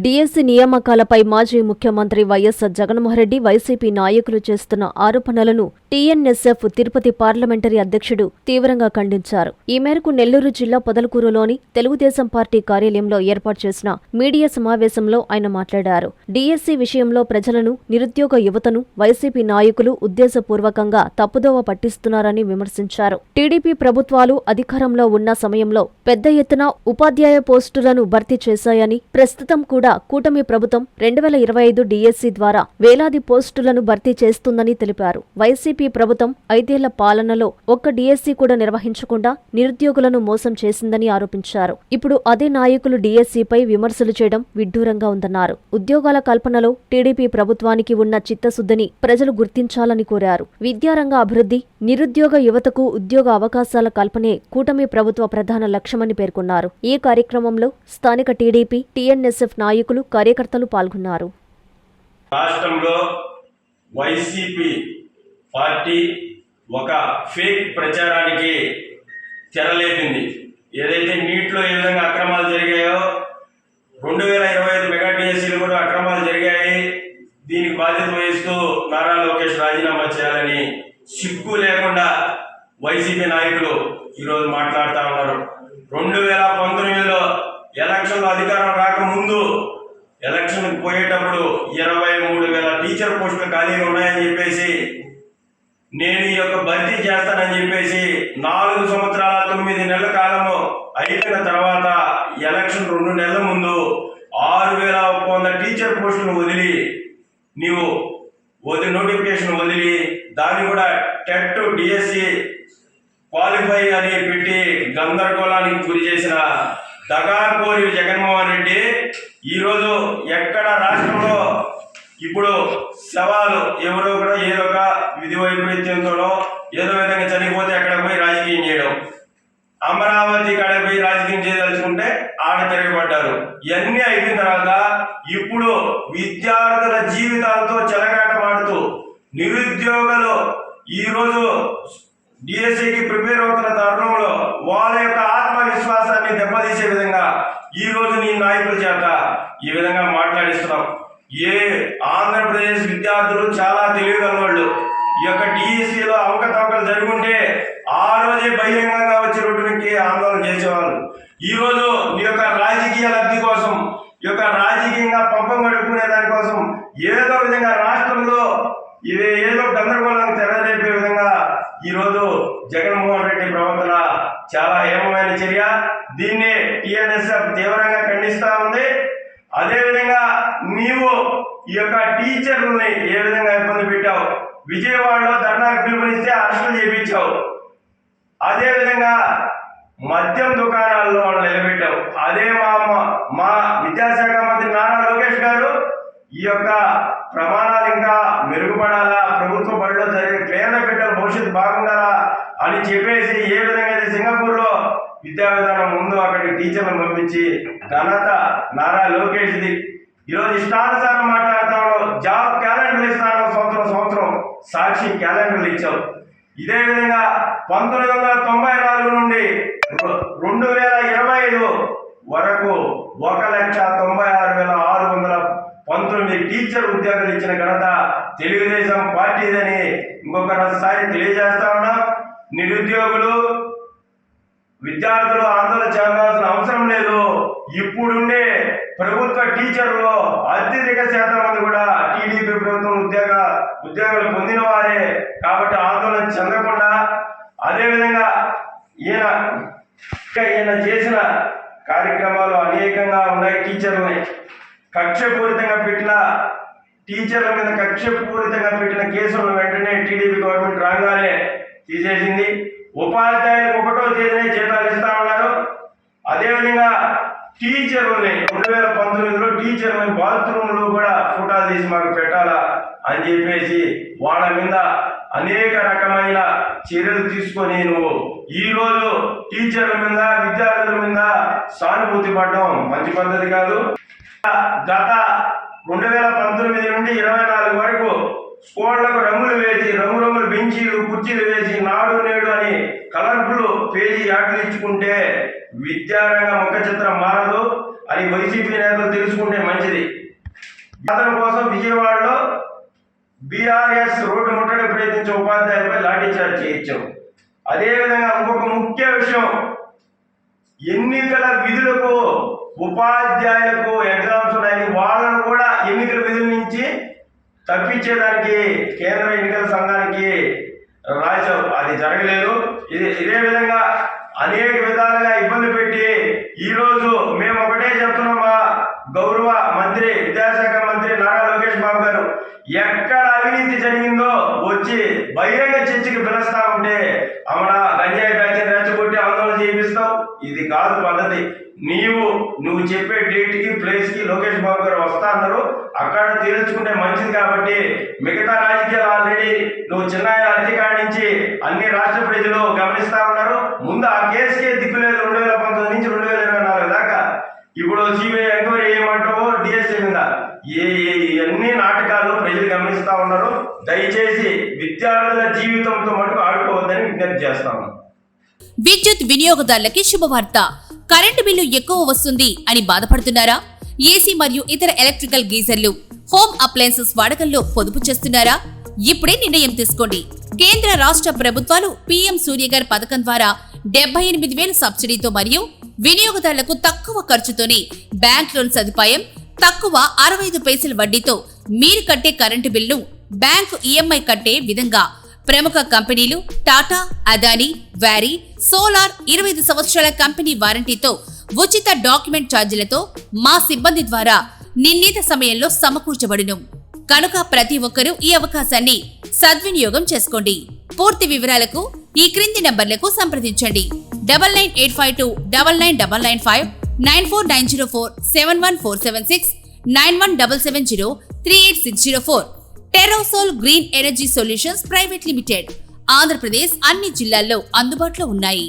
DSC నియామకాలపై మాజీ ముఖ్యమంత్రి YS Jaganmohan Reddy YCP నాయకులు చేస్తున్న ఆరోపణలను టీఎన్ఎస్ఎఫ్ తిరుపతి పార్లమెంటరీ అధ్యక్షుడు తీవ్రంగా ఖండించారు. ఈ మేరకు నెల్లూరు జిల్లా పొదలకూరులోని తెలుగుదేశం పార్టీ కార్యాలయంలో ఏర్పాటు చేసిన మీడియా సమావేశంలో ఆయన మాట్లాడారు. డిఎస్సి విషయంలో ప్రజలను, నిరుద్యోగ యువతను వైసీపీ నాయకులు ఉద్దేశపూర్వకంగా తప్పుదోవ పట్టిస్తున్నారని విమర్శించారు. టీడీపీ ప్రభుత్వాలు అధికారంలో ఉన్న సమయంలో పెద్ద ఎత్తున ఉపాధ్యాయ పోస్టులను భర్తీ చేశాయని, ప్రస్తుతం కూడా కూటమి ప్రభుత్వం 2025 డిఎస్సి ద్వారా వేలాది పోస్టులను భర్తీ చేస్తుందని తెలిపారు. వైసీపీ ప్రభుత్వం 5 ఏళ్ల పాలనలో ఒక్క డిఎస్సి కూడా నిర్వహించకుండా నిరుద్యోగులను మోసం చేసిందని ఆరోపించారు. ఇప్పుడు అదే నాయకులు డిఎస్సిపై విమర్శలు చేయడం విడ్డూరంగా ఉందన్నారు. ఉద్యోగాల కల్పనలో టీడీపీ ప్రభుత్వానికి ఉన్న చిత్తశుద్ధిని ప్రజలు గుర్తించాలని కోరారు. విద్యారంగ అభివృద్ధి, నిరుద్యోగ యువతకు ఉద్యోగ అవకాశాల కల్పనే కూటమి ప్రభుత్వ ప్రధాన లక్ష్యమని పేర్కొన్నారు. ఈ కార్యక్రమంలో స్థానిక టీడీపీ, టీఎన్ఎస్ఎఫ్ నాయకులు, కార్యకర్తలు పాల్గొన్నారు. రాష్ట్రంలో వైసీపీ పార్టీ ఒక ఫేక్ ప్రచారానికి తెరలేపింది. ఏదైతే నీట్లో ఏ విధంగా అక్రమాలు జరిగాయో 2025 మెగా డిఎస్సీలు కూడా అక్రమాలు జరిగాయి, దీనికి బాధ్యత వహిస్తూ నారా లోకేష్ రాజీనామా చేయాలని సిగ్గు లేకుండా వైసీపీ నాయకులు ఈరోజు మాట్లాడుతూ ఉన్నారు. 2019లో ఎలక్షన్లో అధికారం రాకముందు ఎలక్షన్కి పోయేటప్పుడు 23,000 టీచర్ పోస్టులు ఖాళీగా ఉన్నాయని చెప్పేసి, నేను ఈ యొక్క భర్తీ చేస్తానని చెప్పేసి 4 సంవత్సరాల 9 నెలల కాలము అయిపోయిన తర్వాత ఎలక్షన్ 2 నెలల ముందు 6,100 టీచర్ పోస్టులను వదిలి నీవు నోటిఫికేషన్ వదిలి దాన్ని కూడా టెట్ డిఎస్సి క్వాలిఫై అని పెట్టి గందరగోళానికి గురి చేసిన దగాకోరి జగన్మోహన్ రెడ్డి ఈరోజు ఎక్కడ రాష్ట్రంలో ఇప్పుడు శవాలు ఎవరో కూడా ఏదో ఒక విధి వైపరీత్యంతోనో ఏదో విధంగా చనిపోతే అక్కడ పోయి రాజకీయం చేయడం, అమరావతి కాడ పోయి రాజకీయం చేయదలుచుకుంటే ఆడ తిరగబడ్డారు. ఇవన్నీ అయిపోయిన తర్వాత ఇప్పుడు విద్యార్థుల జీవితాలతో చెలగాటమాడుతూ నిరుద్యోగులు ఈరోజు డిఎస్సికి ప్రిపేర్ అవుతున్న తరుణంలో వాళ్ళ యొక్క ఆత్మవిశ్వాసాన్ని దెబ్బతీసే విధంగా ఈ రోజు నీ నాయకుల చేత ఈ విధంగా మాట్లాడిస్తున్నాం. ఆంధ్రప్రదేశ్ విద్యార్థులు చాలా తెలివిగల వాళ్ళు. ఈ యొక్క డిఎస్సిలో అవకతవకలు జరుగుంటే ఆ రోజే బహిరంగంగా వచ్చి రోడ్డుకి ఆందోళన చేసేవాళ్ళు. ఈ రోజు నీ యొక్క రాజకీయ లబ్ధి కోసం, ఈ యొక్క రాజకీయంగా పంపం గడుపుకునే దానికోసం ఏదో విధంగా రాష్ట్రంలో ఏదో గందరగోళానికి తెరలేపే విధంగా ఈరోజు జగన్మోహన్ రెడ్డి ప్రవర్తన చాలా హేమమైన చర్య. దీన్ని టీఎన్ఎస్ఎఫ్ తీవ్రంగా ఖండిస్తా ఉంది. అదేవిధంగా నీవు ఈ యొక్క టీచర్లని ఏ విధంగా ఇబ్బంది పెట్టావు, విజయవాడలో ధర్నాకు పిలుపునిస్తే అరెస్టులు చేయించావు, అదేవిధంగా మద్యం దుకాణాల్లో వాళ్ళు నిలబెట్టావు. అదే మా విద్యాశాఖ మంత్రి నారా లోకేష్ గారు ఈ యొక్క ప్రమాణాలు ఇంకా మెరుగుపడాలా, ప్రభుత్వ బడిలో జరిగే పేద బిడ్డల భవిష్యత్తు బాగుండాలా అని చెప్పేసి ఏ విధంగా అయితే సింగపూర్లో విద్యా విధానం ముందు అక్కడికి టీచర్లను పంపించి ఘనత నారా లోకేష్ది. ఈరోజు ఇష్టానుసారం మాట్లాడుతాడు. జాబ్ క్యాలెండర్లు ఇస్తాను, సంవత్సరం సాక్షి క్యాలెండర్లు ఇచ్చావు. ఇదే విధంగా 1994 నుండి 2025 వరకు 1,96,619 టీచర్ ఉద్యోగాలు ఇచ్చిన ఘనత తెలుగుదేశం పార్టీదని ఇంకొకసారి తెలియజేస్తా ఉన్నాం. నిరుద్యోగులు, విద్యార్థులు ఆందోళన చెందాల్సిన అవసరం లేదు. ఇప్పుడుండే ప్రభుత్వ టీచర్లో అత్యధిక శాతం మంది కూడా టీడీపీ ప్రభుత్వం ఉద్యోగాలు పొందిన వారే. కాబట్టి ఆందోళన చెందకుండా, అదేవిధంగా ఈయన చేసిన కార్యక్రమాలు అనేకంగా ఉన్నాయి. టీచర్లని టీచర్ల మీద కక్షపూరితంగా పెట్టిన కేసులను వెంటనే టీడీపీ గవర్నమెంట్ రాగానే తీసేసింది. ఉపాధ్యాయులకు 1వ తేదీనే జీతాలు ఇస్తా ఉన్నారు. అదేవిధంగా టీచర్లని 2019లో టీచర్లని బాత్రూంలో కూడా ఫోటోలు తీసి మాకు పెట్టాలా అని చెప్పేసి వాళ్ళ మీద అనేక రకమైన చర్యలు తీసుకొని నువ్వు ఈరోజు టీచర్ల మీద, విద్యార్థుల మీద సానుభూతి పడడం మంచి పద్ధతి కాదు. గత 2019 నుండి 24 వరకు స్కూళ్లకు రంగులు వేసి, రంగురంగుల బెంచీలు, కుర్చీలు వేసి, నాడు నేడు అని కలర్ఫుల్ పేజీ యాడ్లు ఇచ్చుకుంటే విద్యారంగ ముఖ చిత్రం మారదు. అని వైసీపీ నేతలు తెలుసుకుంటే మంచిది. అతని కోసం విజయవాడలో బీఆర్ఎస్ రోడ్డు ముట్టడి ప్రయత్నించే ఉపాధ్యాయులపై లాఠీచార్జ్ చేయించాం. అదేవిధంగా ఇంకొక ముఖ్య విషయం, ఎన్నికల విధులకు ఉపాధ్యాయులకు ఎగ్జామ్స్ ఉన్నాయని వాళ్ళను కూడా ఎన్నికల విధుల నుంచి తప్పించేదానికి కేంద్ర ఎన్నికల సంఘానికి రాశాం. అది జరగలేదు. ఇదే విధంగా అనేక విధాలుగా ఇబ్బంది పెట్టి ఈరోజు మేము ఒకటే చెప్తున్నాం, మా గౌరవ మంత్రి విద్యాశాఖ మంత్రి నారా లోకేష్ బాబు గారు ఎక్కడ అవినీతి జరిగిందో వచ్చి బహిరంగ చర్చకి పిలుస్తా ఉంటే అమన గంజాయి బ్యాచ్ని రెచ్చగొట్టి ఆందోళన చేయిస్తావు. ఇది కాదు పద్ధతి. నువ్వు చెప్పే డేట్ కి ప్లేస్ కి లోకేష్ బాబు గారు వస్తా అన్నారు, అక్కడ తేల్చుకుంటే మంచిది. కాబట్టి మిగతా రాజకీయాలు ఆల్రెడీ నువ్వు చిన్న అధికారి నుంచి అన్ని రాష్ట్ర ప్రజలు గమనిస్తా ఉన్నారు. ముందు ఆ కేసుకే దిక్కు లేదు. 2019 నుంచి 2024 దాకా ఇప్పుడు సిబిఐ ఎంక్వైరీ చేయమంటావో డిఎస్ఏ మీద అన్ని నాటకాలు ప్రజలు గమనిస్తా ఉన్నారు. దయచేసి విద్యార్థుల జీవితంతో మటుకు ఆడుకోవద్దని విజ్ఞప్తి చేస్తాము. విద్యుత్ వినియోగదారులకి శుభవార్త. కరెంటు బిల్లు ఎక్కువ వస్తుంది అని బాధపడుతున్నారా? ఏసీ మరియు ఇతర ఎలక్ట్రికల్ గీజర్లు, హోమ్ అప్లయన్సెస్ వాడకంలో పొదుపు చేస్తున్నారా? ఇప్పుడే నిర్ణయం తీసుకోండి. కేంద్ర రాష్ట్ర ప్రభుత్వాలు పీఎం సూర్యఘర్ పథకం ద్వారా 78,000 సబ్సిడీతో మరియు వినియోగదారులకు తక్కువ ఖర్చుతోనే బ్యాంక్ లోన్ సదుపాయం, తక్కువ 65 పైసల వడ్డీతో మీరు కట్టే కరెంటు బిల్లు బ్యాంకు ఈఎంఐ కట్టే విధంగా ప్రముఖ కంపెనీలు టాటా, అదానీ, వారీ, సోలార్ 25 సంవత్సరాల కంపెనీ వారంటీతో ఉచిత డాక్యుమెంట్ ఛార్జీలతో మా సిబ్బంది ద్వారా నిర్ణీత సమయంలో సమకూర్చబడును. కనుక ప్రతి ఒక్కరూ ఈ అవకాశాన్ని సద్వినియోగం చేసుకోండి. పూర్తి వివరాలకు ఈ క్రింది నంబర్లకు సంప్రదించండి. 9985299995, 9490471476, 9177038604. Terosol green energy solutions private limited. Andhra Pradesh అన్ని జిల్లాల్లో అందుబాటులో ఉన్నాయి.